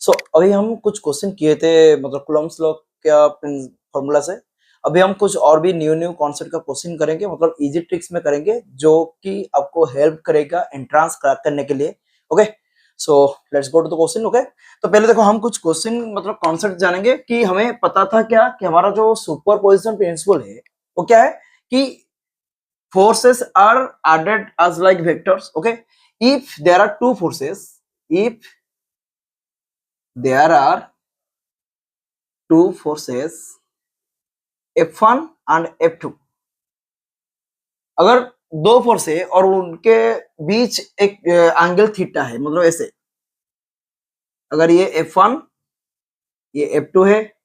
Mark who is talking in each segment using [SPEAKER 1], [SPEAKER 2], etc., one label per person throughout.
[SPEAKER 1] सो अभी हम कुछ क्वेश्चन किए थे मतलब कुलम्स लॉ क्या फॉर्मूला से। अभी हम कुछ और भी न्यू कॉन्सेप्ट का क्वेश्चन करेंगे, मतलब इजी ट्रिक्स में करेंगे जो कि आपको हेल्प करेगा एंट्रेंस क्रैक करने के लिए। Okay, so let's go to the question. Okay, तो पहले देखो हम कुछ क्वेश्चन मतलब कॉन्सेप्ट जानेंगे कि हमें पता था क्या कि हमारा जो सुपरपोजिशन प्रिंसिपल है वो क्या है कि forces are added as like vectors. Okay, if there are two forces, if there are two forces F1 and F2, अगर दो फोर्स है और उनके बीच एक एंगल थीटा है, मतलब ऐसे अगर ये F1 ये F2 है,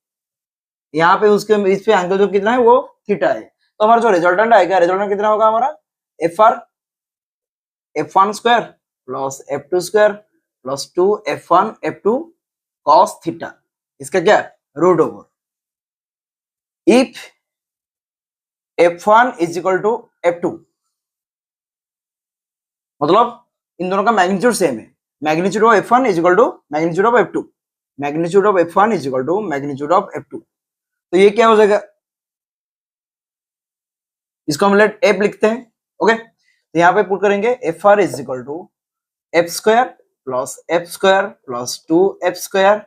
[SPEAKER 1] यहाँ पे उसके बीच पे एंगल जो कितना है वो थीटा है, तो हमारा जो रिजल्टेंट आएगा, रिजल्टेंट कितना होगा हमारा F1 square plus F2 square plus 2 F1 F2 cos theta, इसका क्या root over if F1 is equal to F2, मतलब इन दोनों का मैग्नीट्यूड सेम है। Magnitude of F1 is equal to magnitude of F2, magnitude of F1 is equal to magnitude of F2, तो ये क्या हो जाएगा, इसको हम लेट F लिखते हैं। ओके, तो यहाँ पे पुट करेंगे FR is equal to F square plus 2F square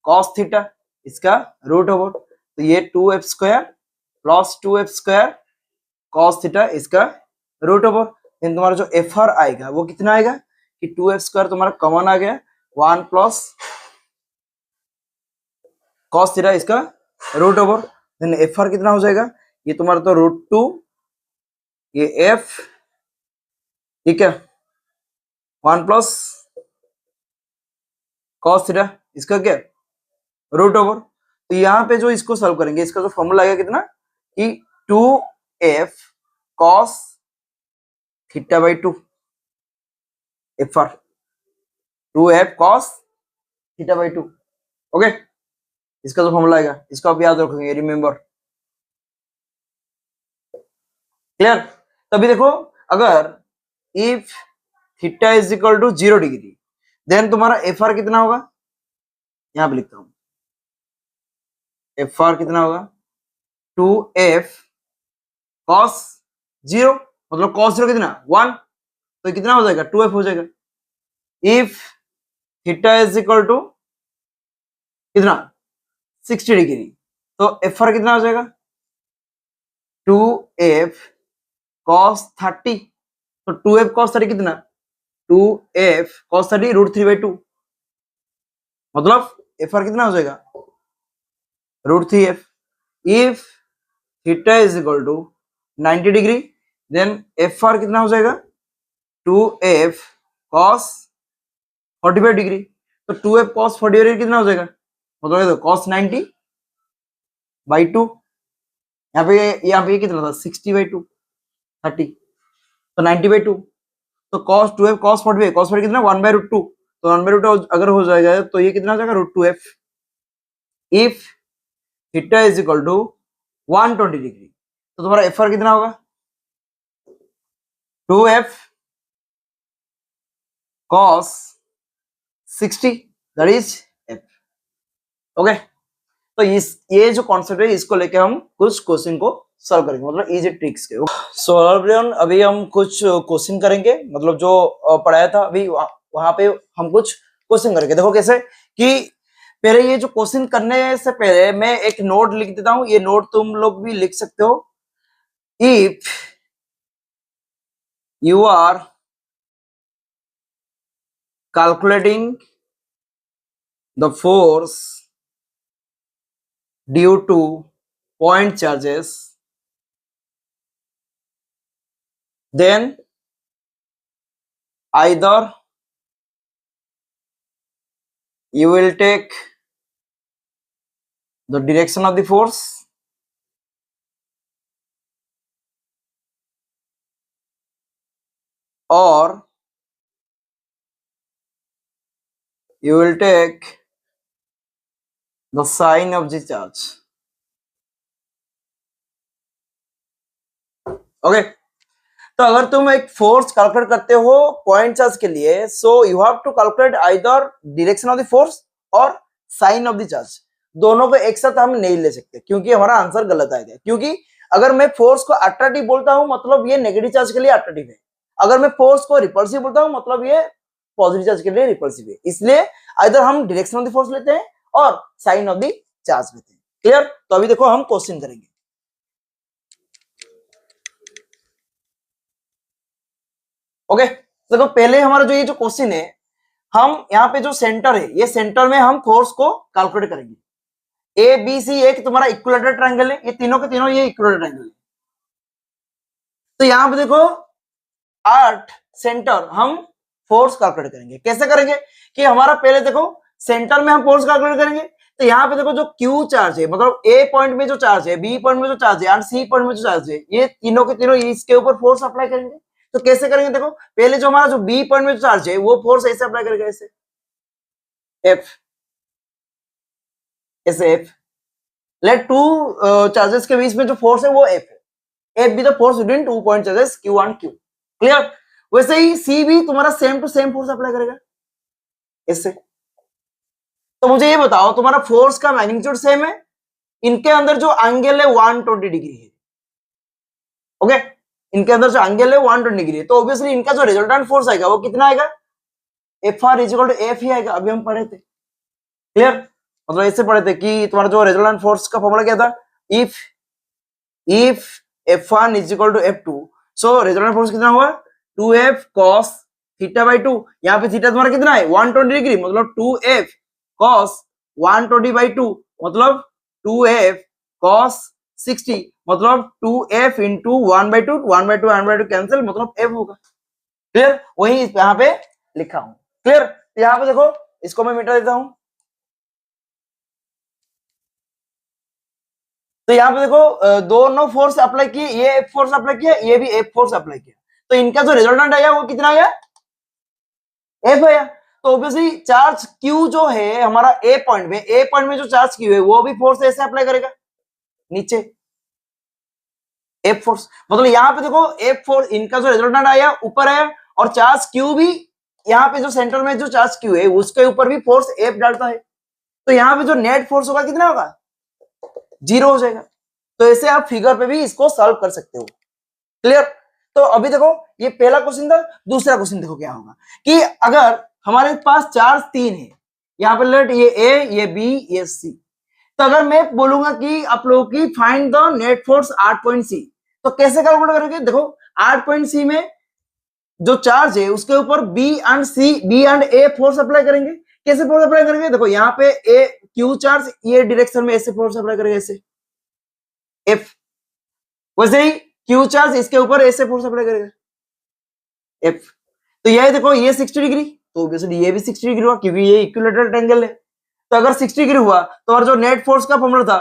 [SPEAKER 1] cos theta, इसका रूट ओवर, तो ये 2F square plus 2F square cos theta, इसका रूट ओवर। देन तुम्हारा जो FR आएगा वो कितना आएगा कि 2F स्क्वायर तुम्हारा कॉमन आ गया, 1 प्लस cos थीटा, इसका रूट ओवर। देन FR कितना हो जाएगा, ये तुम्हारा तो √2, ये F, ठीक है, 1 प्लस cos थीटा, इसका क्या रूट ओवर। तो यहाँ पे जो इसको सॉल्व करेंगे, इसका जो फॉर्मूला आएगा कितना कि 2F cos theta by 2 FR, 2F cos theta by 2। Okay, इसका जो फॉर्मूला आएगा इसको आप याद रखोगे, रिमेंबर, क्लियर। तभी देखो अगर if theta is equal to 0 degree, then तुम्हारा FR कितना होगा, यहां पे लिखता हूं, FR कितना होगा 2F cos 0, मतलब cos 0 कितना 1, तो कितना हो जाएगा 2F हो जाएगा। If theta is equal to कितना 60 डिग्री, तो FR कितना हो जाएगा 2F cos 30, तो 2F cos 30 कितना 2F cos 30 √3/2, मतलब FR कितना हो जाएगा √3F। If theta is equal to 90 degree, then FR कितना हो जाएगा 2F cos 45 डिग्री, तो 2F cos 45 कितना हो जाएगा, मतलब cos 90/2, यहाँ पे कितना था 60/2 30, तो 90/2, तो cos 2F cos 45 कितना 1/√2, तो 1/√2 अगर हो जाएगा तो ये कितना हो जाएगा √2F। If theta is equal to 120 degree, तो तुम्हारा FR कितना होगा 2F cos 60, that is F। Okay, तो ये जो कॉन्सेप्ट है इसको लेके हम कुछ क्वेश्चन को सॉल्व करेंगे, मतलब इजी ट्रिक्स के। सो अभी हम कुछ क्वेश्चन करेंगे, मतलब जो पढ़ाया था अभी वहां पे हम कुछ क्वेश्चन करेंगे। देखो कैसे कि पहले ये जो क्वेश्चन करने से पहले मैं एक नोट लिख देता हूं, ये नोट तुम लोग भी लिख सकते हो। If you are calculating the force due to point charges, then either you will take the direction of the force or you will take the sign of the charge। Okay, तो अगर तुम एक फोर्स कैलकुलेट करते हो point charge के लिए, so you have to calculate either direction of the force और sign of the charge, दोनों को एक साथ हम नहीं ले सकते क्योंकि हमारा आंसर गलत आएगा। क्योंकि अगर मैं फोर्स को अट्रैक्टिव बोलता हूं मतलब ये नेगेटिव चार्ज के लिए अट्रैक्टिव है, अगर मैं फोर्स को रिपल्सिव बोलता हूं मतलब ये पॉजिटिव चार्ज के लिए रिपल्सिव है। इसलिए इधर हम डायरेक्शन ऑफ द फोर्स लेते हैं और साइन ऑफ द चार्ज लेते हैं। क्लियर? तो अभी देखो हम क्वेश्चन करेंगे। ओके, देखो पहले हमारा जो ये जो क्वेश्चन है, हम यहाँ पे जो सेंटर है, ये सेंटर में हम फोर्स को कैलकुलेट करेंगे। ए बी सी एक तुम्हारा इक्विलेटरल ट्रायंगल है, ये तीनों के तीनों ये इक्विलेटरल ट्रायंगल है। तो यहाँ पे देखो 8 सेंटर हम फोर्स कैलकुलेट करेंगे। कैसे करेंगे कि हमारा पहले देखो सेंटर में हम फोर्स कैलकुलेट करेंगे। तो यहाँ पे देखो जो क्यू चार्ज है, मतलब ए पॉइंट में जो चार्ज है, बी पॉइंट में जो चार्ज है और सी पॉइंट में जो चार्ज है, ये तीनों के तीनों इसके ऊपर फोर्स अप्लाई करेंगे। तो कैसे करेंगे देखो, पहले जो हमारा जो बी पॉइंट में जो चार्ज है वो फोर्स ऐसे अप्लाई करेगा, ऐसे एफ, ऐसे एफ। लेट टू चार्जेस के बीच में जो फोर्स है वो एफ है। F be the force between two point charges Q and Q. Clear? वैसे ही सी भी तुम्हारा same to same force apply करेगा इससे। तो मुझे ये बताओ, तुम्हारा फोर्स का मैग्नीट्यूड सेम है, इनके अंदर जो एंगल है 120 डिग्री है। ओके, इनके अंदर जो एंगल है 120 डिग्री है, तो ऑब्वियसली इनका जो रिजल्टेंट फोर्स आएगा वो कितना आएगा, F R is equal to F ही आएगा। अभी हम पढ़े थे। क्लियर? मतलब ऐसे पढ़े थे कि तुम्हारा जो रिजल्टेंट फोर्स का फॉर्मूला क्या था, if F1 is equal to F2, so resultant force कितना हुआ 2F cos थीटा बाई 2। यहाँ पे थीटा तुम्हारा कितना है 120 डिग्री, मतलब 2F cos 120 बाई 2 मतलब 2F cos 60, मतलब 2F इंटू 1/2, 1/2 1/2 कैंसिल, मतलब F होगा। क्लियर? वही यहाँ पे लिखा हूं। क्लियर? यहाँ पे देखो इसको मैं मिटा देता हूं। तो यहाँ पे देखो दोनों फोर्स अप्लाई किए, ये एफ फोर्स अप्लाई किया, ये भी एफ फोर्स अप्लाई किया, तो इनका जो रिजल्टेंट आया वो कितना आया, एफ आया। तो ऑब्वियसली चार्ज क्यू जो है हमारा ए पॉइंट में जो चार्ज क्यू है वो भी फोर्स ऐसे अप्लाई करेगा नीचे, एफ फोर्स। मतलब यहाँ पे देखो एफ फोर्स, इनका जो रिजल्टेंट आया ऊपर आया, और चार्ज क्यू भी यहाँ पे जो सेंटर में जो चार्ज क्यू है उसके ऊपर भी फोर्स एफ डालता है। तो यहाँ पे जो नेट फोर्स होगा कितना होगा, 0 हो जाएगा। तो ऐसे आप फिगर पे भी इसको सॉल्व कर सकते हो। क्लियर? तो अभी देखो ये पहला क्वेश्चन था। दूसरा क्वेश्चन देखो क्या होगा कि अगर हमारे पास चार्ज 3 है, यहाँ पे लेट ये ए, ये बी, ये सी, तो अगर मैं बोलूंगा कि आप लोगों की find the net force 8 point C, तो कैसे कैलकुलेट करेंगे देखो 8 पॉइंट सी में जो चार्ज है उसके ऊपर B and A force apply करेंगे। कैसे फोर्स अप्लाई करेंगे देखो, यहाँ पे ए क्यू चार्ज ये डायरेक्शन में ऐसे फोर्स अप्लाई करेगा, ऐसे एफ। वैसे ही क्यू चार्ज इसके ऊपर ऐसे फोर्स अप्लाई करेगा, एफ। तो ये देखो ये 60 डिग्री, तो ऑब्वियसली ये भी 60 डिग्री हुआ क्योंकि ये इक्विलेटरल ट्रायंगल है। तो अगर 60 डिग्री हुआ तो और जो नेट फोर्स का फॉर्मूला था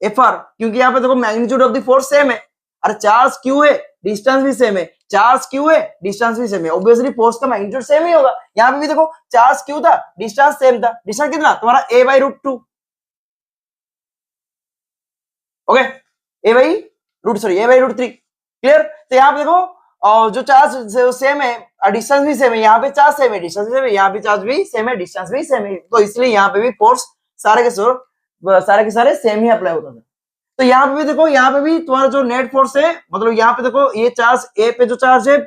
[SPEAKER 1] एफ आर, क्योंकि यहाँ पे देखो magnitude of the force same है, और चार्ज क्यू है, डिस्टेंस भी सेम है, चार्ज क्यू है, डिस्टेंस भी सेम है, ऑब्वियसली फोर्स का मैग्नीट्यूड सेम ही होगा। यहाँ पे भी देखो चार्ज क्यू था, डिस्टेंस सेम था, डिस्टेंस कितना तुम्हारा a/√2। Okay, a/√3। क्लियर? तो यहाँ पे देखो और जो चार्ज सेम है, डिस्टेंस भी सेम है, यहाँ पे चार्ज सेम है, डिस्टेंस भी सेम है, यहाँ पे चार्ज भी सेम है, डिस्टेंस भी सेम है, तो इसलिए यहाँ पे भी फोर्स सारे के सारे सेम ही अप्लाई होता था। तो यहाँ पे भी देखो, यहाँ पे भी तुम्हारा जो नेट फोर्स है, मतलब यहाँ पे देखो ये चार्ज ए पे जो चार्ज है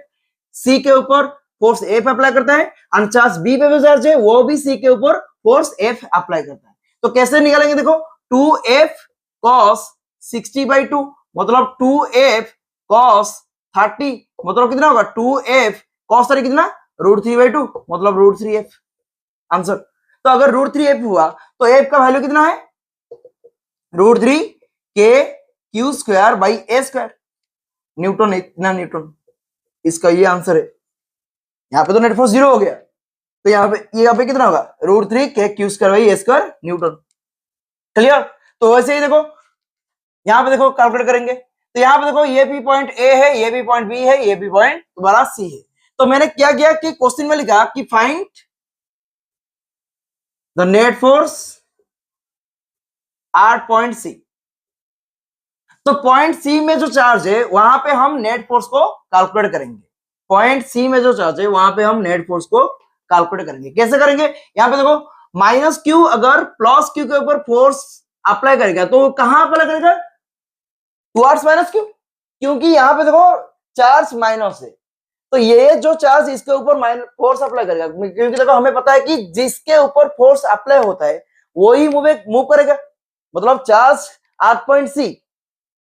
[SPEAKER 1] सी के ऊपर फोर्स एफ अप्लाई करता है, और चार्ज बी पे जो चार्ज है वो भी सी के ऊपर फोर्स एफ अप्लाई करता है। तो कैसे निकालेंगे देखो, 2F cos 60/2 मतलब 2F cos 30 मतलब कितना होगा 2F cos 30 कितना √3/2 मतलब √3F आंसर। तो अगर √3F हुआ तो F का वैल्यू कितना है √3 के Q square by A square, Newton, इतना न्यूटन, इसका ये आंसर है। यहाँ पे तो नेट फोर्स 0 हो गया, तो यहाँ पे कितना होगा √3 के Q square by A square Newton. Clear? तो वैसे ही देखो यहाँ पे देखो कैलकुलेट करेंगे, तो यहाँ पे देखो ये भी पॉइंट ए है, ये भी पॉइंट बी है, ये भी पॉइंट तुम्हारा सी है। तो मैंने क्या किया कि क्वेश्चन में लिखा कि find the net force at point C. तो पॉइंट सी में जो चार्ज है वहां पे हम नेट फोर्स को कैलकुलेट करेंगे। पॉइंट सी में जो चार्ज है वहां पे हम नेट फोर्स को कैलकुलेट करेंगे। कैसे करेंगे, यहाँ पे देखो माइनस क्यू अगर प्लस क्यू के ऊपर फोर्स अप्लाई करेगा तो कहां अप्लाई करेगा, टुवर्ड्स माइनस क्यू, क्योंकि यहाँ पे देखो चार्ज माइनस है, तो ये जो चार्ज इसके ऊपर फोर्स अप्लाई करेगा, क्योंकि देखो हमें पता है कि जिसके ऊपर फोर्स अप्लाई होता है वही मूव करेगा, मतलब चार्ज 8 पॉइंट सी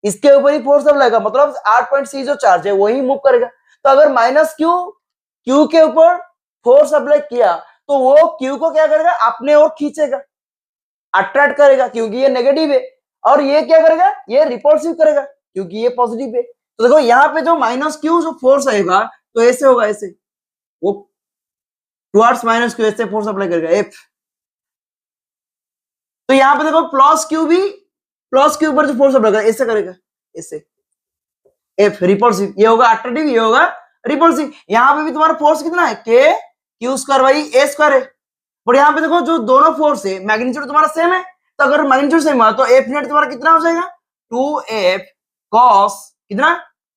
[SPEAKER 1] इसके ऊपर ही फोर्स अप्लाई करेगा, मतलब 8 पॉइंट सी जो चार्ज है वही मूव करेगा। तो अगर माइनस क्यू क्यू के ऊपर फोर्स अप्लाई किया तो वो क्यू को क्या करेगा, अपने ओर खींचेगा, अट्रैक्ट करेगा, क्योंकि ये नेगेटिव है, और ये क्या करेगा, ये रिपल्सिव करेगा क्योंकि ये पॉजिटिव है। तो देखो यहाँ पे जो माइनस क्यू जो फोर्स आएगा तो ऐसे होगा, ऐसे वो टुवर्ड्स माइनस क्यू ऐसे फोर्स अप्लाई करेगा एफ। तो यहाँ पे देखो प्लस क्यू पर जो फोर्स अप्लाई करेगा ऐसे करेगा, ऐसे एफ रिपल्सिव, ये होगा अट्रैक्टिव, ये होगा रिपल्सिव। यहाँ पे भी तुम्हारा फोर्स कितना है, के Q square by A square है, और यहाँ पे देखो जो दोनों फोर्स है मैग्नीट्यूड तुम्हारा सेम है, तो अगर मैग्नीट्यूड सेम है तो एफ नेट तुम्हारा कितना हो जाएगा, 2f cos कितना,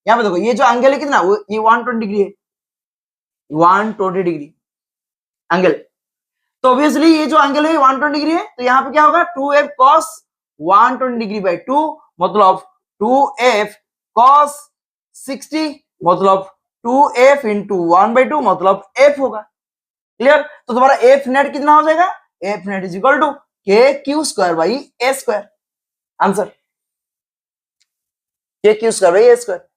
[SPEAKER 1] यहाँ पे देखो ये जो एंगल है कितना, वो ये 120 डिग्री है, 120 डिग्री एंगल, तो ऑब्वियसली ये जो एंगल है 120 डिग्री है, तो यहाँ पे क्या होगा 2f cos 120 डिग्री बाई 2 मतलब 2f cos 60 मतलब 2f इंटू 1/2 मतलब f होगा। क्लियर, तो तुम्हारा एफ नेट कितना हो जाएगा, F net is equal to K Q square by A square, answer K Q square by A square.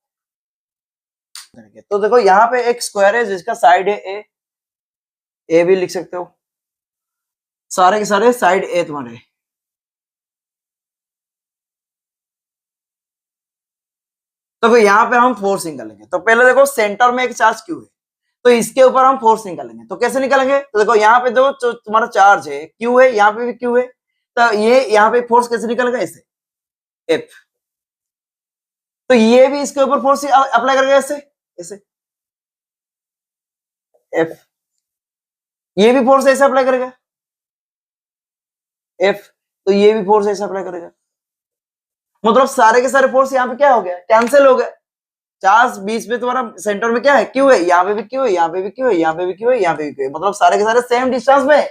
[SPEAKER 1] तो देखो यहाँ पे एक स्क्वायर है जिसका साइड है ए भी लिख सकते हो, सारे के सारे साइड ए तुम्हारे। तो यहाँ पे हम फोर्स निकालेंगे, तो पहले देखो सेंटर में एक चार्ज क्यू है, तो इसके ऊपर हम फोर्स निकालेंगे, तो कैसे निकालेंगे, तो देखो यहाँ पे जो तुम्हारा चार्ज है क्यू है, यहाँ पे भी क्यू है, तो ये यहाँ पे फोर्स कैसे निकलेगा, ऐसे एफ, तो ये भी इसके ऊपर फोर्स अप्लाई करेगा ऐसे, ऐसे एफ, ये भी फोर्स ऐसे अप्लाई करेगा एफ, तो ये भी फोर्स ऐसे अप्लाई करेगा, मतलब सारे के सारे फोर्स यहाँ पे क्या हो गया, कैंसिल हो गया। चार्ज बीच में तुम्हारा सेंटर में क्या है, क्यू है, यहाँ पे भी क्यू है, यहाँ पे भी क्यू है, यहाँ पे भी क्यू है, यहाँ पे भी क्यू है, मतलब सारे के सारे सेम डिस्टेंस में,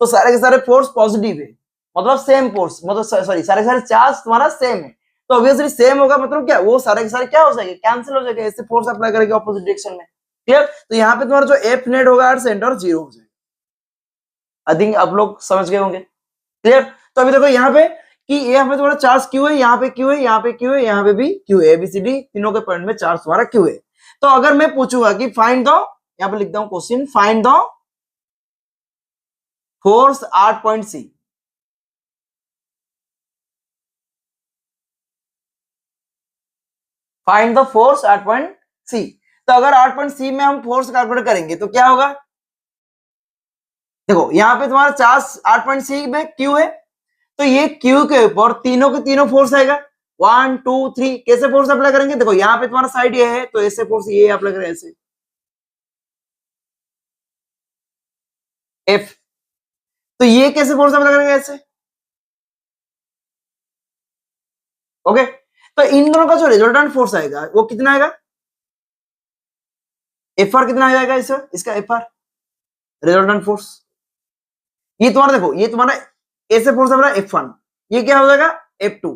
[SPEAKER 1] तो सारे के सारे फोर्स पॉजिटिव है, मतलब सेम फोर्स, मतलब सॉरी सारे के सारे चार्ज तुम्हारा सेम है, तो ऑब्वियसली सेम होगा, मतलब क्या वो सारे के सारे क्या हो जाएंगे, कैंसिल हो जाएगा, ऐसे फोर्स अप्लाई करेंगे ऑपोजिट डायरेक्शन में। क्लियर, तो यहाँ पे तुम्हारा जो एफ नेट होगा सेंटर 0 हो जाएगा। आई थिंक आप लोग समझ गए होंगे। क्लियर, तो अभी देखो यहाँ पे कि यहाँ पे तुम्हारा चार्ज क्यू है, यहाँ पे क्यू है, यहाँ पे क्यू है, यहाँ पे भी क्यू है, एबीसीडी तीनों के पॉइंट में चार्ज तुम्हारा क्यू है। तो अगर मैं पूछूंगा कि फाइंड दो, यहाँ पे लिखता हूं question, find the force 8 point C, find the force 8 point C. तो अगर 8 पॉइंट सी में हम फोर्स कैलकुलेट करेंगे तो क्या होगा, देखो यहाँ पे तुम्हारा चार्ज 8 पॉइंट सी में क्यू है, तो ये क्यू के ऊपर तीनों के तीनों फोर्स आएगा 1 2 3, कैसे फोर्स अप्लाई करेंगे, देखो यहाँ पे तुम्हारा साइड ये है तो ऐसे फोर्स ये अप्लाई करेंगे ऐसे एफ, तो ये कैसे फोर्स अप्लाई करेंगे ऐसे, ओके। तो इन दोनों का जो रिजल्टेंट फोर्स आएगा वो कितना आएगा, एफ आर कितना आ जाएगा, इसका एफ आर रिजल्टेंट फोर्स, ये तुम्हारा देखो ये तुम्हारा ऐसे फोर्स अप्लाई F1, ये क्या हो जाएगा F2,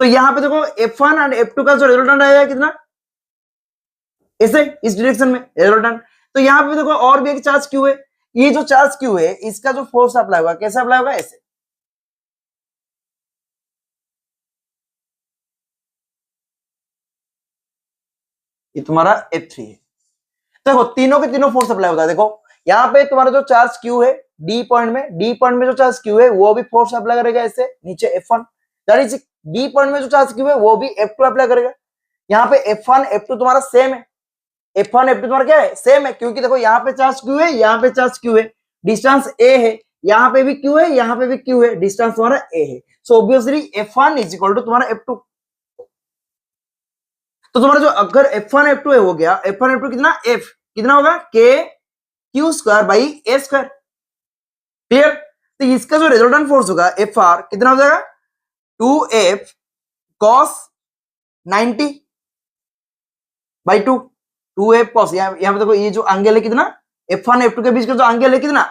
[SPEAKER 1] तो यहाँ पे देखो F1 एंड F2 का जो रिजल्टेंट आएगा कितना, ऐसे इस डायरेक्शन में रिजल्टेंट। तो यहाँ पे देखो और भी एक चार्ज क्यू है, ये जो चार्ज क्यू है इसका जो फोर्स अप्लाई होगा कैसे अप्लाई होगा, ऐसे, ये तुम्हारा F3 है। देखो तीनों के तीनों फोर्स अप्लाई होता है, देखो यहाँ पे तुम्हारा जो चार्ज क्यू है डी पॉइंट में जो चार्ज क्यू है वो भी फोर्स अप्लाई करेगा ऐसे नीचे F1, डी पॉइंट में जो चार्ज क्यू है वो भी F2 अप्लाई करेगा। यहाँ पे F1 F2 तुम्हारा सेम है, F1 F2 तुम्हारा क्या है, सेम है, क्योंकि देखो यहाँ पे चार्ज क्यू है, यहाँ पे चार्ज क्यू है, डिस्टेंस ए है, यहाँ पे भी क्यू है, यहाँ पे भी क्यू है, डिस्टेंस तुम्हारा ए है, so obviously F1 is equal to तुम्हारा F2। तो तुम्हारा जो अगर F1 F2 हो गया, F1 F2 कितना, F कितना होगा के Q square by A square. Clear, तो इसका जो रिजल्टेंट फोर्स होगा एफ आर कितना हो जाएगा 2f cos 90 by 2, 2f cos, यहाँ पे देखो ये जो एंगल है कितना, F1 F2 के बीच का जो एंगल है कितना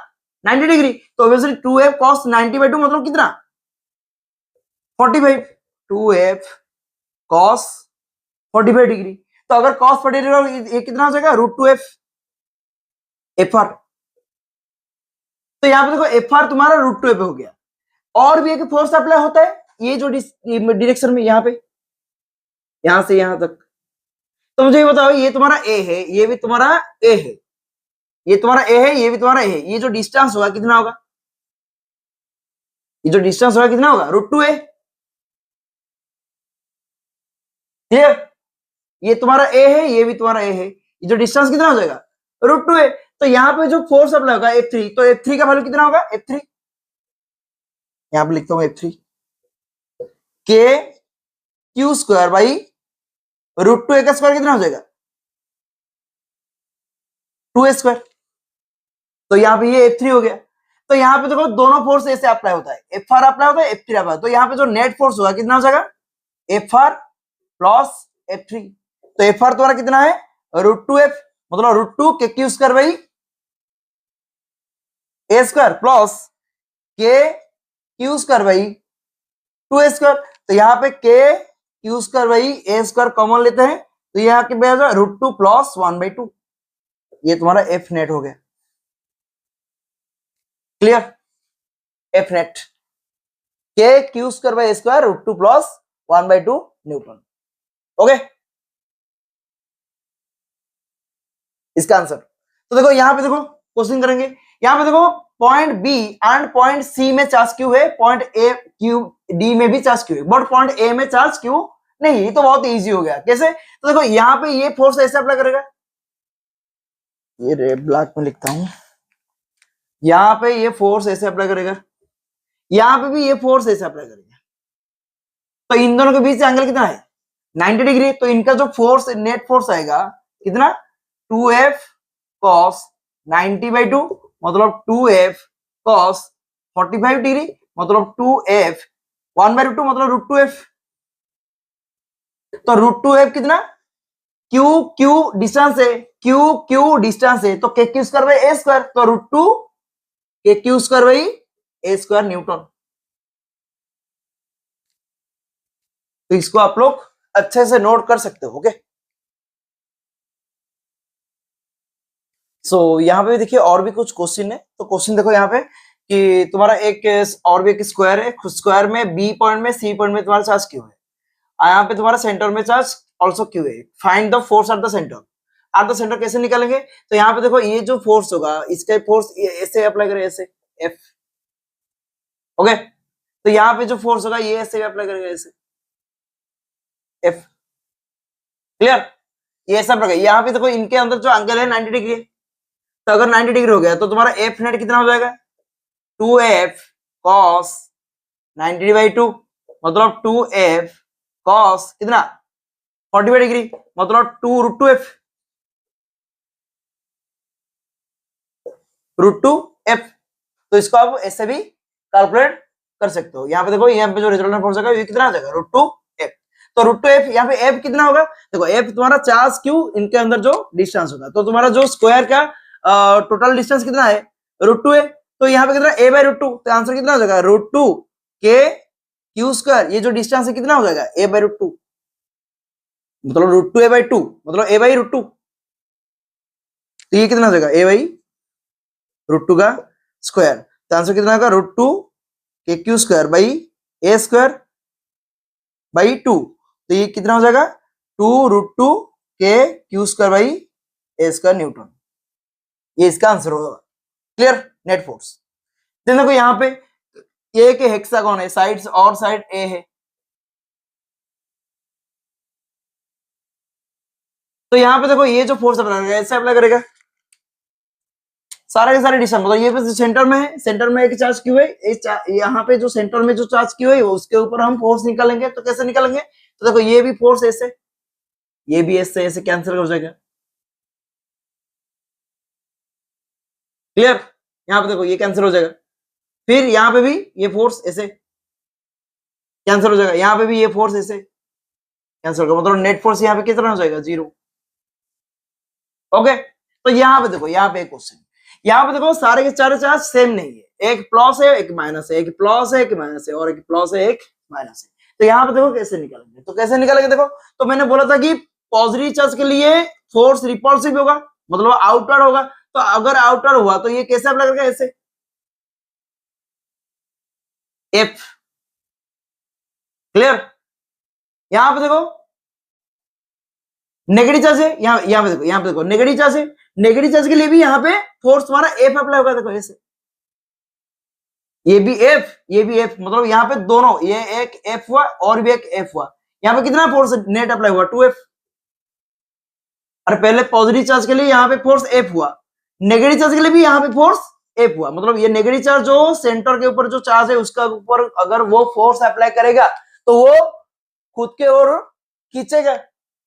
[SPEAKER 1] 90 डिग्री, तो ऑब्वियसली 2f cos 90/2 मतलब कितना 45, 2f cos 45 डिग्री। तो अगर cos 45 डिग्री ये कितना हो जाएगा √2f fr। तो यहाँ पे देखो fr तुम्हारा √2f हो गया। और भी एक फोर्स अप्लाई होता है ये जो डायरेक्शन में, यहाँ पे यहां से यहां तक। तो मुझे ये बताओ, ये तुम्हारा ए है, ये भी तुम्हारा ए है, ये तुम्हारा ए है, ये भी तुम्हारा ए है, ये जो डिस्टेंस होगा कितना होगा, ये जो डिस्टेंस होगा कितना होगा √2a। क्लियर, ये तुम्हारा ए है, ये भी तुम्हारा ए है, ये जो डिस्टेंस कितना हो जाएगा √2a। तो यहाँ पे जो फोर्स अप्लाई होगा F3, तो F3 का वैल्यू कितना होगा F3, यहाँ पे लिखता हूँ F3 के क्यू स्क्वायर बाई √2a का स्क्वायर कितना हो जाएगा 2a स्क्वायर। तो यहाँ पे ये F3 हो गया। तो यहाँ पे देखो दोनों फोर्स ऐसे अप्लाई होता है, Fr अप्लाई होता है, F3 अप्लाई। तो यहाँ पे जो नेट फोर्स होगा कितना हो जाएगा Fr प्लस F3। तो Fr तुम्हारा कितना है √2f मतलब √2 k Q square by a square plus k Q square by 2a square. तो यहाँ पे k Q square by a square common लेते हैं, तो यहाँ के √2 प्लस 1/2, ये तुम्हारा F नेट हो गया। क्लियर, F नेट के Q square by a square √2 plus 1/2 Newton. Okay, इसका आंसर। तो देखो यहाँ पे देखो क्वेश्चन करेंगे, यहाँ पे देखो point B and point C में चार्ज क्यू है, पॉइंट ए क्यू डी में भी चार्ज क्यू है, बट पॉइंट ए में चार्ज क्यू नहीं। ये तो बहुत इजी हो गया। कैसे, तो देखो यहाँ पे ये फोर्स ऐसे अप्लाई करेगा, ये रेड ब्लैक में लिखता हूं, यहाँ पे ये फोर्स ऐसे अप्लाई करेगा, यहाँ पे भी ये फोर्स ऐसे अप्लाई करेगा। तो इन दोनों के बीच एंगल कितना है 90 डिग्री। तो इनका जो फोर्स नेट फोर्स आएगा कितना 2f cos 90/2 मतलब 2f cos 45 डिग्री मतलब 2f 1/2 मतलब √2f। तो √2f कितना q q डिस्टेंस है, q q डिस्टेंस है, तो k Q square by a square, तो √2 k Q square by a square Newton. तो इसको आप लोग अच्छे से नोट कर सकते हो। ओके, सो यहाँ पे देखिए और भी कुछ क्वेश्चन है। तो क्वेश्चन देखो यहाँ पे कि तुम्हारा एक और भी एक स्क्वायर है, स्क्वायर में बी पॉइंट में सी पॉइंट में तुम्हारा चार्ज क्यों है, यहाँ पे तुम्हारा सेंटर में चार्ज ऑल्सो क्यों है, find the force at the centre. At the centre कैसे निकालेंगे, तो यहाँ पे देखो ये जो फोर्स होगा इसका फोर्स ऐसे अप्लाई करें, ऐसे एफ। ओके, तो यहाँ पे जो फोर्स होगा ये ऐसे अप्लाई करेगा, ऐसे एफ। क्लियर, ये ऐसा अप्लाई करेगा। यहाँ पे देखो इनके अंदर जो एंगल है 90 डिग्री है, तो अगर 90 डिग्री हो गया तो तुम्हारा एफ नेट कितना हो जाएगा 2f cos 90/2 मतलब 2f cos कितना 45 डिग्री मतलब 2√2f √2f। तो इसको आप ऐसे भी कैलकुलेट कर सकते हो। यहाँ पे देखो, यहाँ पे जो रिजल्टेंट फोर्स होगा ये कितना आ जाएगा √2f। तो √2f यहाँ पे f कितना होगा, देखो f तुम्हारा चार्ज क्यू इनके अंदर जो डिस्टेंस होगा, तो तुम्हारा जो स्क्वायर का टोटल डिस्टेंस कितना है √2 है। तो यहाँ पे कितना a/√2, तो आंसर कितना हो जाएगा √2 के क्यू स्क्वायर, ये जो डिस्टेंस है कितना हो जाएगा a/√2 मतलब √2a/2 मतलब a/√2। तो ये कितना हो जाएगा a/√2 का स्क्वायर। तो आंसर कितना होगा √2 k Q square by a square by 2। तो ये कितना हो जाएगा 2√2 के Q square by a square Newton. ये इसका आंसर होगा। Clear, net force. देखो यहाँ पे ए के हेक्सागोन है, साइड्स और साइड ए है, तो यहाँ पे देखो ये जो फोर्स अप्लाई करेगा ऐसे अप्लाई करेगा सारे के सारे डिस्टेंस, मतलब ये पे सेंटर में है, सेंटर में एक चार्ज क्यू है, यहाँ पे जो सेंटर में जो चार्ज क्यू है उसके ऊपर हम फोर्स निकालेंगे। तो कैसे निकालेंगे, तो देखो ये भी फोर्स ऐसे, ये भी ऐसे ऐसे कैंसिल हो जाएगा। क्लियर, यहाँ पे देखो ये कैंसिल हो जाएगा, फिर यहाँ पे भी ये फोर्स ऐसे कैंसिल हो जाएगा, यहाँ पे भी ये फोर्स ऐसे कैंसिल होगा, मतलब नेट फोर्स यहाँ पे कितना हो जाएगा 0। ओके, तो यहाँ पे देखो यहाँ पे एक क्वेश्चन, यहाँ पे देखो सारे के चार चार्ज सेम नहीं है, एक प्लस है एक माइनस है, एक प्लस है एक माइनस है, और एक प्लस है एक माइनस है। तो यहाँ पे देखो कैसे निकालेंगे, तो कैसे निकालेंगे देखो, तो मैंने बोला था कि पॉजिटिव चार्ज के लिए फोर्स रिपल्सिव होगा, मतलब आउटवर्ड होगा। तो अगर आउटवर्ड हुआ तो ये कैसे अप्लाई करेगा, ऐसे एफ। क्लियर? यहां पे देखो नेगेटिव चार्ज है, यहाँ पे देखो, यहाँ पे देखो नेगेटिव चार्ज है, नेगेटिव चार्ज के लिए भी यहाँ पे फोर्स तुम्हारा एफ अप्लाई होगा, देखो ऐसे, ये भी एफ ये भी एफ, मतलब यहाँ पे दोनों, ये एक एफ हुआ और भी एक एफ हुआ, यहाँ पे कितना फोर्स नेट अप्लाई हुआ, 2f। अरे पहले पॉजिटिव चार्ज के लिए यहाँ पे फोर्स एफ हुआ, नेगेटिव चार्ज के लिए भी यहाँ पे फोर्स एफ हुआ, मतलब ये नेगेटिव चार्ज जो सेंटर के ऊपर जो चार्ज है उसका ऊपर अगर वो फोर्स अप्लाई करेगा तो वो खुद के ओर खींचेगा,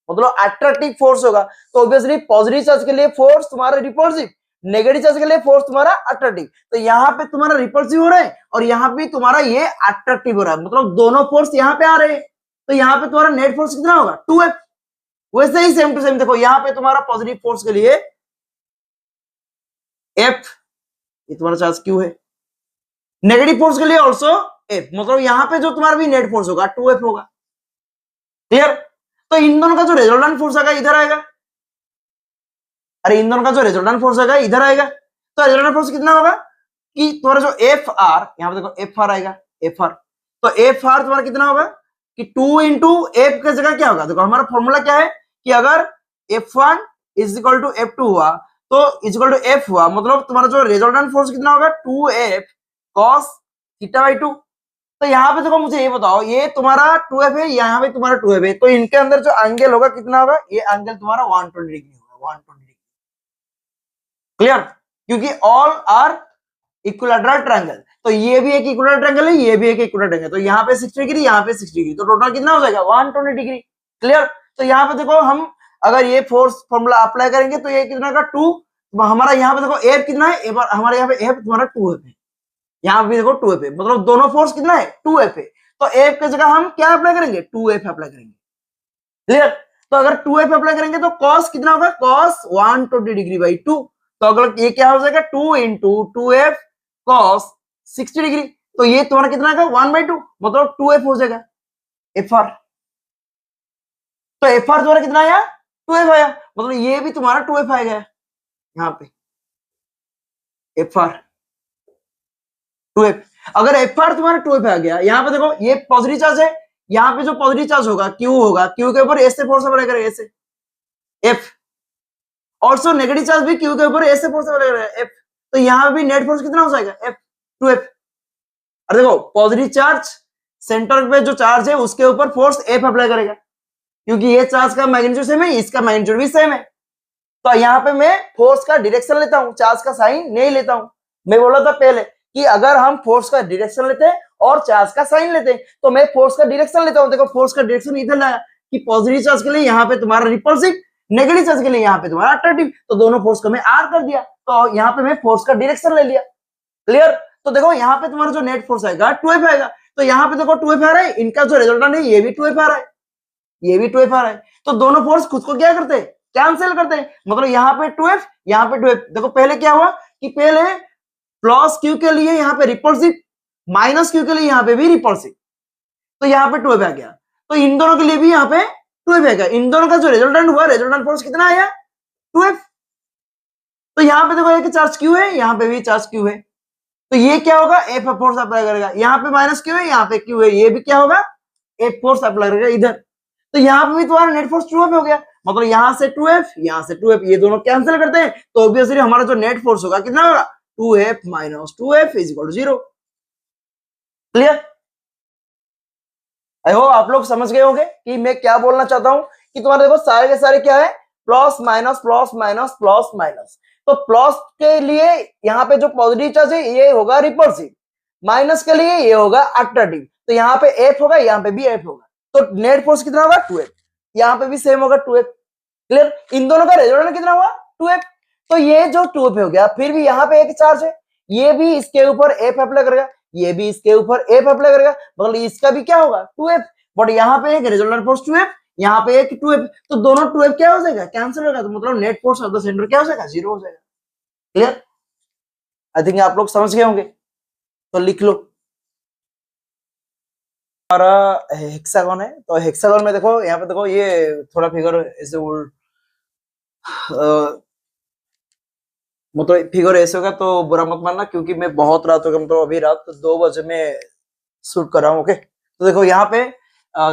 [SPEAKER 1] मतलब अट्रैक्टिव फोर्स होगा। तो ऑब्वियसली पॉजिटिव चार्ज के लिए फोर्स तुम्हारा रिपल्सिव, नेगेटिव चार्ज के लिए फोर्स तुम्हारा अट्रैक्टिव। तो यहाँ पे तुम्हारा रिपल्सिव हो रहा है और यहाँ पे तुम्हारा ये अट्रैक्टिव हो रहा है, मतलब दोनों फोर्स यहाँ पे आ रहे हैं। तो यहाँ पे तुम्हारा नेट फोर्स कितना होगा, 2f। वैसे ही सेम टू सेम देखो, यहाँ पे तुम्हारा पॉजिटिव फोर्स के लिए f, ये तुम्हारा चार्ज q है, नेगेटिव फोर्स के लिए ऑल्सो f, मतलब यहाँ पे जो तुम्हारा भी नेट फोर्स होगा 2f होगा। क्लियर? तो इन दोनों का जो रिजल्टेंट फोर्स आएगा इधर आएगा, अरे इन दोनों का जो रिजल्टेंट फोर्स आएगा इधर आएगा। तो रिजल्टेंट फोर्स कितना होगा कि तुम्हारा जो एफ आर, यहाँ पे देखो एफ आर आएगा, एफ आर, तो एफ आर तुम्हारा कितना होगा कि 2 इंटू एफ की जगह क्या होगा, देखो हमारा फॉर्मूला क्या है कि अगर F1 is equal to F2 हुआ तो इज इक्वल टू F हुआ, मतलब तुम्हारा जो रिजल्टेंट फोर्स कितना होगा 2F cos थीटा बाई 2। तो यहाँ पे देखो मुझे ये बताओ, ये तुम्हारा 2F है, यहाँ पे तुम्हारा 2F है, तो इनके अंदर जो एंगल होगा कितना होगा, ये एंगल तुम्हारा 120 डिग्री होगा, 120 डिग्री। क्लियर? क्योंकि ऑल आर इक्विलैटरल ट्रायंगल, तो ये भी एक इक्विलैटरल ट्रायंगल है, ये भी एक इक्विलैटरल ट्रायंगल, तो यहाँ पे 60 डिग्री यहाँ पे 60 डिग्री, तो टोटल कितना हो जाएगा 120 डिग्री। क्लियर? तो यहाँ पे देखो हम अगर ये फोर्स फॉर्मूला अप्लाई करेंगे तो ये कितना का 2, हमारा यहाँ पे देखो एफ कितना है, हमारे यहाँ पे एफ तुम्हारा 2f है, यहाँ पे देखो 2f है, मतलब दोनों फोर्स कितना है 2f है। तो एफ की जगह हम क्या अप्लाई करेंगे, 2f अप्लाई करेंगे। क्लियर? तो अगर 2f अप्लाई करेंगे तो कॉस कितना होगा, कॉस 120 डिग्री बाई 2, तो अगर ये क्या हो जाएगा 2 इंटू 2f cos 60 डिग्री, तो ये तुम्हारा कितना आएगा 1/2, मतलब 2f हो जाएगा fr। तो fr तुम्हारा कितना आया 2f आया, मतलब ये भी तुम्हारा 2f आएगा यहाँ पे fr 2f। अगर fr तुम्हारा 2f आ गया, यहाँ पे देखो ये पॉजिटिव चार्ज है, यहाँ पे जो पॉजिटिव चार्ज होगा q होगा, q के ऊपर ऐसे फोर्स अप्लाई करेगा ऐसे f, ऑल्सो नेगेटिव चार्ज भी q के ऊपर ऐसे फोर्स अप्लाई करेगा f, तो यहाँ भी नेट फोर्स कितना हो जाएगा f 2f। अरे देखो पॉजिटिव चार्ज सेंटर पे जो चार्ज है उसके ऊपर फोर्स f अप्लाई करेगा, क्योंकि ये चार्ज का मैग्नीट्यूड सेम है, इसका मैग्नीट्यूड भी सेम है। तो यहाँ पे मैं फोर्स का डायरेक्शन लेता हूँ, चार्ज का साइन नहीं लेता हूँ। मैं बोला था पहले कि अगर हम फोर्स का डायरेक्शन लेते हैं और चार्ज का साइन लेते हैं, तो मैं फोर्स का डायरेक्शन लेता हूँ। देखो फोर्स का डायरेक्शन इधर लाया कि पॉजिटिव चार्ज के लिए यहाँ पे तुम्हारा रिपल्सिव, नेगेटिव चार्ज के लिए यहाँ पे तुम्हारा अट्रैक्टिव, तो दोनों फोर्स को मैं आर कर दिया, तो यहाँ पे मैं फोर्स का डायरेक्शन ले लिया। क्लियर? तो देखो यहाँ पे तुम्हारा जो नेट फोर्स आएगा 2f आएगा, तो यहाँ पे देखो 2f आ रहा है, इनका जो रिजल्टेंट है ये भी 2f आ रहा है, ये भी 2f आ रहा है, तो दोनों फोर्स खुद को क्या करते हैं, कैंसिल करते हैं, मतलब यहाँ पे 2f यहाँ पे 2f। देखो पहले क्या हुआ कि पहले प्लस q के लिए यहाँ पे रिपल्सिव, माइनस q के लिए यहाँ पे भी रिपल्सिव, तो यहाँ पे 2f आ गया, तो इन दोनों के लिए भी यहाँ पे 2f आएगा, इन दोनों का जो रिजल्टेंट हुआ, रिजल्टेंट फोर्स कितना आया 2f। तो यहाँ पे देखो एक चार्ज q है, यहाँ पे भी चार्ज q है, तो ये क्या होगा एफ फोर्स अप्लाई करेगा, यहाँ पे माइनस q है, यहाँ पे q है, ये भी क्या होगा एफ फोर्स अप्लाई करेगा इधर, तो यहाँ पे भी तुम्हारा नेट फोर्स 2f हो गया, मतलब यहाँ से 2f यहाँ से 2f, ये दोनों कैंसिल करते हैं, तो ऑब्वियसली हमारा जो नेट फोर्स होगा कितना होगा 2f minus 2f is equal to 0। Clear? I hope आप लोग समझ गए होंगे कि मैं क्या बोलना चाहता हूं, कि तुम्हारे देखो सारे के सारे क्या है plus minus plus minus plus minus, तो प्लस के लिए यहाँ पे जो पॉजिटिव चार्ज है ये होगा रिपल्सिव, माइनस के लिए ये होगा अट्रैक्टिव, तो यहाँ पे एफ होगा, यहाँ पे भी एफ होगा, तो नेट फोर्स कितना होगा 2f, यहाँ पे भी सेम होगा 2f। क्लियर? इन दोनों का रिजल्टेंट कितना हुआ 2f, तो ये जो 2f हो गया, फिर भी यहाँ पे एक चार्ज है, ये भी इसके ऊपर f अप्लाई करेगा, ये भी इसके ऊपर f अप्लाई करेगा, मतलब इसका भी क्या होगा 2f, बट यहाँ पे एक रिजल्टेंट फोर्स 2f, यहाँ पे एक 2f, तो दोनों 2f क्या हो जाएगा कैंसिल होगा, तो मतलब net force of the centre क्या हो जाएगा 0 हो जाएगा। क्लियर? आई थिंक आप लोग समझ गए होंगे, तो लिख लो। हमारा हेक्सागन है, तो हेक्सागन में देखो यहाँ पे देखो ये थोड़ा फिगर ऐसे मतलब फिगर ऐसे होगा तो बुरा मत मानना, क्योंकि मैं बहुत रात हो गया, मतलब अभी रात 2 बजे में शूट कर रहा हूँ। ओके, तो देखो यहाँ पे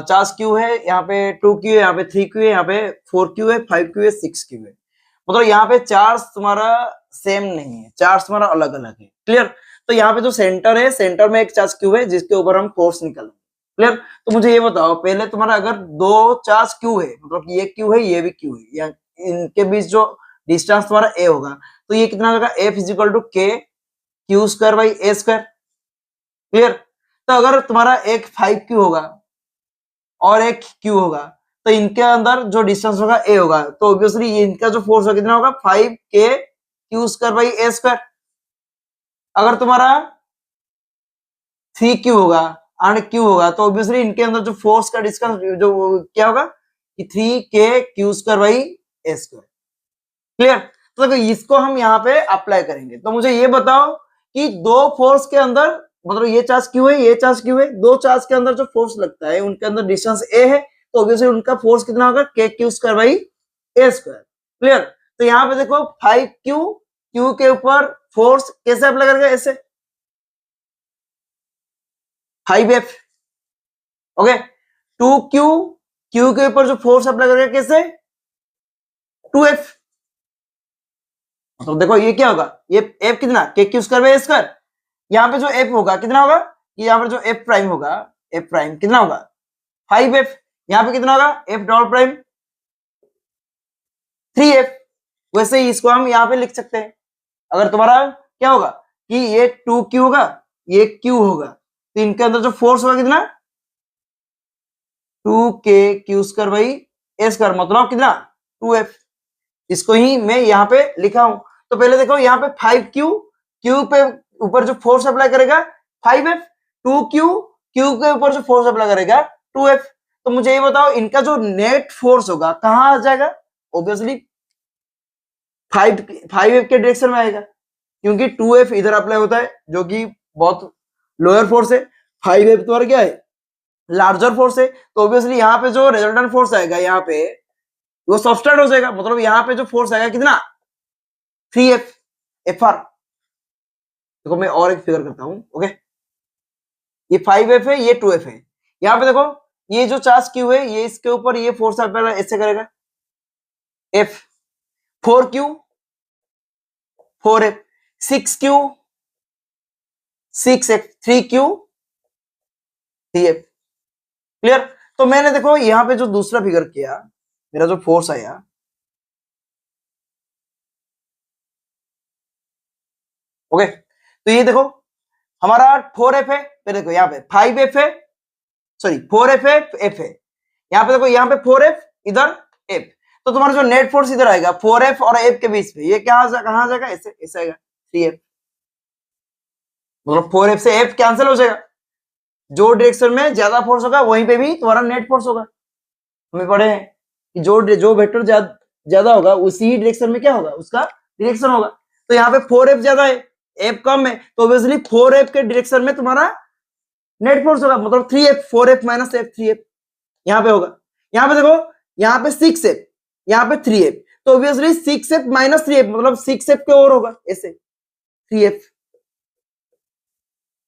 [SPEAKER 1] 4 क्यू है, यहाँ पे 2 क्यू है, यहाँ पे 3 क्यू है, यहाँ पे 4 क्यू है, 5 क्यू है, 6 क्यू है। मतलब यहाँ पे चार्ज तुम्हारा सेम नहीं है, चार्ज तुम्हारा अलग अलग है। क्लियर? तो यहाँ पे जो सेंटर है, सेंटर में एक चार्ज क्यू है जिसके ऊपर हम फोर्स निकालेंगे। क्लियर? तो मुझे ये बताओ पहले, तुम्हारा अगर 2 चार्ज क्यू है, मतलब ये क्यू है ये भी क्यू है, या इनके बीच जो डिस्टेंस तुम्हारा ए होगा, तो ये कितना होगा? F is equal to K Q square by A square. Clear? तो अगर तुम्हारा एक 5 क्यू होगा और एक क्यू होगा, तो इनके अंदर जो डिस्टेंस होगा ए होगा, तो ऑब्वियसली इनका जो फोर्स होगा कितना होगा? 5 के Q square by A square. अगर तुम्हारा 3 क्यू होगा और क्यू होगा, तो ऑब्वियसली इनके अंदर जो फोर्स का डिस्टेंस जो क्या होगा कि 3 के Q square by A square. Clear? तो देखो इसको हम यहाँ पे अप्लाई करेंगे। तो मुझे ये बताओ कि दो फोर्स के अंदर, मतलब ये चार्ज क्यू है, ये चार्ज क्यू है, दो चार्ज के अंदर जो फोर्स लगता है उनके अंदर डिस्टेंस ए है, तो ऑब्वियसली उनका फोर्स कितना होगा? के Q square by A square. Clear? तो यहाँ पे देखो 5 क्यू, क्यू के ऊपर फोर्स कैसे अप्लाई करेगा? ऐसे 5 एफ। ओके, 2 क्यू, क्यू के ऊपर जो फोर्स अप्लाई करेगा कैसे? 2 एफ। तो देखो ये क्या होगा? ये एफ कितना? के Q square by A square. यहाँ पे जो एफ होगा कितना होगा? कि यहाँ पर जो एफ प्राइम होगा, एफ प्राइम कितना होगा? 5 एफ। यहाँ पे कितना होगा? F dot prime 3 F. वैसे ही इसको हम यहाँ पे लिख सकते हैं। अगर तुम्हारा क्या होगा कि ये 2 क्यू होगा, ये क्यू होगा, तो इनके अंदर जो फोर्स होगा कितना? 2 k Q square by A square, मतलब कितना? 2 एफ। इसको ही मैं यहाँ पे लिखा हूं। तो पहले देखो यहाँ पे 5 क्यू, क्यू पे ऊपर जो फोर्स अप्लाई करेगा 5 एफ, 2 क्यू, क्यू के ऊपर जो फोर्स अप्लाई करेगा 2 एफ। तो मुझे ये बताओ इनका जो नेट फोर्स होगा कहाँ आ जाएगा? ऑब्वियसली 5 एफ के डायरेक्शन में आएगा, क्योंकि 2 एफ इधर अप्लाई होता है जो कि बहुत लोअर फोर्स है। 5 एफ तुम्हारा क्या है? लार्जर फोर्स है। तो ऑब्वियसली यहाँ पे जो रिजल्टेंट फोर्स आएगा यहाँ पे वो सबस्ट्रैक्ट हो जाएगा, मतलब यहाँ पे जो फोर्स आएगा कितना? 3 एफ एफ आर। देखो मैं और एक फिगर करता हूं। ओके, ये 5 एफ है, ये 2 एफ है। यहाँ पे देखो ये जो चार्ज क्यू है, ये इसके ऊपर ये फोर्स अप्लाई ऐसे करेगा F. 4 Q 4 F, 6 Q 6 F, 3 Q 3 F. Clear? तो मैंने देखो यहाँ पे जो दूसरा फिगर किया, मेरा जो फोर्स आया, ओके, तो ये देखो हमारा 4 एफ है, फिर देखो यहाँ पे 5 एफ है, सॉरी 4 एफ है, एफ है। यहाँ पे देखो यहाँ पे 4 एफ, इधर एफ। तो तुम्हारा जो नेट फोर्स इधर आएगा 4 एफ और एफ के बीच में, ये क्या कहाँ जाएगा? ऐसे ऐसे आएगा 3 एफ। मतलब 4 एफ से एफ कैंसिल हो जाएगा। जो डायरेक्शन में ज्यादा फोर्स होगा वहीं पे भी तुम्हारा नेट फोर्स होगा। हमें पढ़े हैं कि जो वेक्टर ज्यादा होगा उसी डायरेक्शन में क्या होगा? उसका डायरेक्शन होगा। तो यहाँ पे 4 एफ ज्यादा है, एफ कम है, तो ऑब्वियसली 4 एफ के डायरेक्शन में तुम्हारा नेट फोर्स होगा, मतलब 3 F, 4 F minus F 3 F यहाँ पे होगा। यहाँ पे देखो यहाँ पे 6 एफ, यहाँ पे 3 एफ, तो ऑब्वियसली 6 एफ माइनस 3 एफ मतलब 6 एफ के और होगा ऐसे 3 एफ।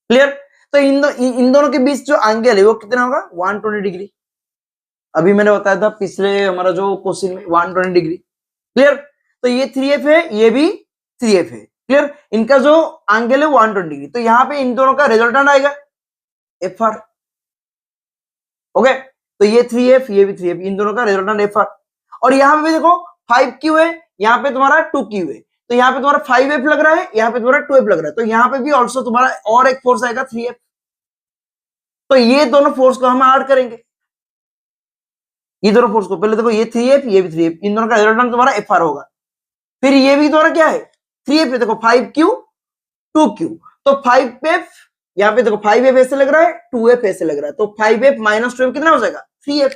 [SPEAKER 1] क्लियर? तो इन दोनों के बीच जो एंगल है वो कितना होगा? 120 डिग्री। अभी मैंने बताया था पिछले हमारा जो क्वेश्चन में 120 डिग्री। क्लियर? तो ये 3 एफ है, ये भी 3 एफ है। क्लियर? इनका जो एंगल है 120 डिग्री, तो यहाँ पे इन दोनों का रिजल्टेंट आएगा एफ आर। ओके, तो ये 3 एफ, ये भी 3 एफ, इन दोनों का रिजल्टेंट एफ आर। और यहाँ पे भी देखो 5 क्यू है, यहाँ पे तुम्हारा 2 क्यू है, तो यहाँ पे तुम्हारा 5 एफ लग रहा है, यहाँ पे तुम्हारा 2 एफ लग रहा है, तो यहाँ पे भी ऑल्सो तुम्हारा और एक फोर्स आएगा 3 एफ। तो ये दोनों फोर्स को हम ऐड करेंगे, ये दोनों फोर्स को। पहले देखो ये 3 एफ, ये भी 3 एफ, इन दोनों का रिजल्टेंट तुम्हारा एफ आर होगा। फिर ये भी तुम्हारा क्या है? 3 एफ है। देखो 5 क्यू 2 क्यू, तो 5 एफ, यहाँ पे देखो 5 एफ ऐसे लग रहा है, 2 एफ ऐसे लग रहा है, तो 5 एफ माइनस 2 एफ कितना हो जाएगा? 3 एफ।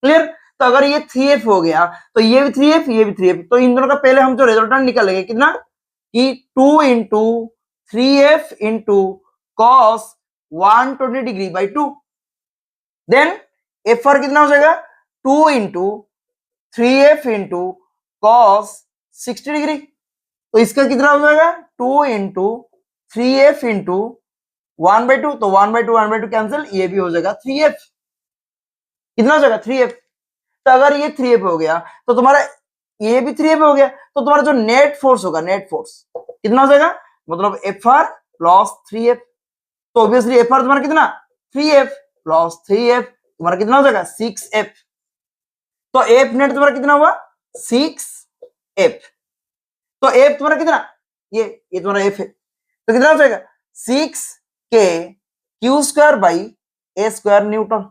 [SPEAKER 1] क्लियर? तो अगर ये 3 एफ हो गया तो ये भी 3 एफ, ये भी 3 एफ, तो इन दोनों का पहले हम जो रिजल्टेंट निकालेंगे कितना? कि 2 into 3f into cos 120 degree by 2, then F R कितना हो जाएगा 2 into 3f into cos 60 degree, तो इसका कितना हो जाएगा 2 इंटू 3f इंटू 1/2, तो 1/2 कैंसिल, ये भी हो जाएगा 3f, कितना हो जाएगा 3f। तो अगर ये 3f हो गया तो तुम्हारा ये भी 3f हो गया, तो तुम्हारा जो नेट फोर्स होगा, नेट फोर्स कितना हो जाएगा, मतलब Fr प्लस 3f, तो ऑब्वियसली Fr तुम्हारा कितना 3f प्लस 3f तुम्हारा कितना हो जाएगा 6f, तो F नेट तुम्हारा कितना हुआ 6f, तो F तुम्हारा कितना, ये तुम्हारा F है, तो कितना हो जाएगा 6k Q square by A square Newton,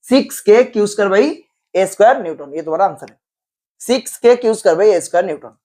[SPEAKER 1] 6k Q square by A square Newton, ये तुम्हारा आंसर है 6k Q square by A square Newton.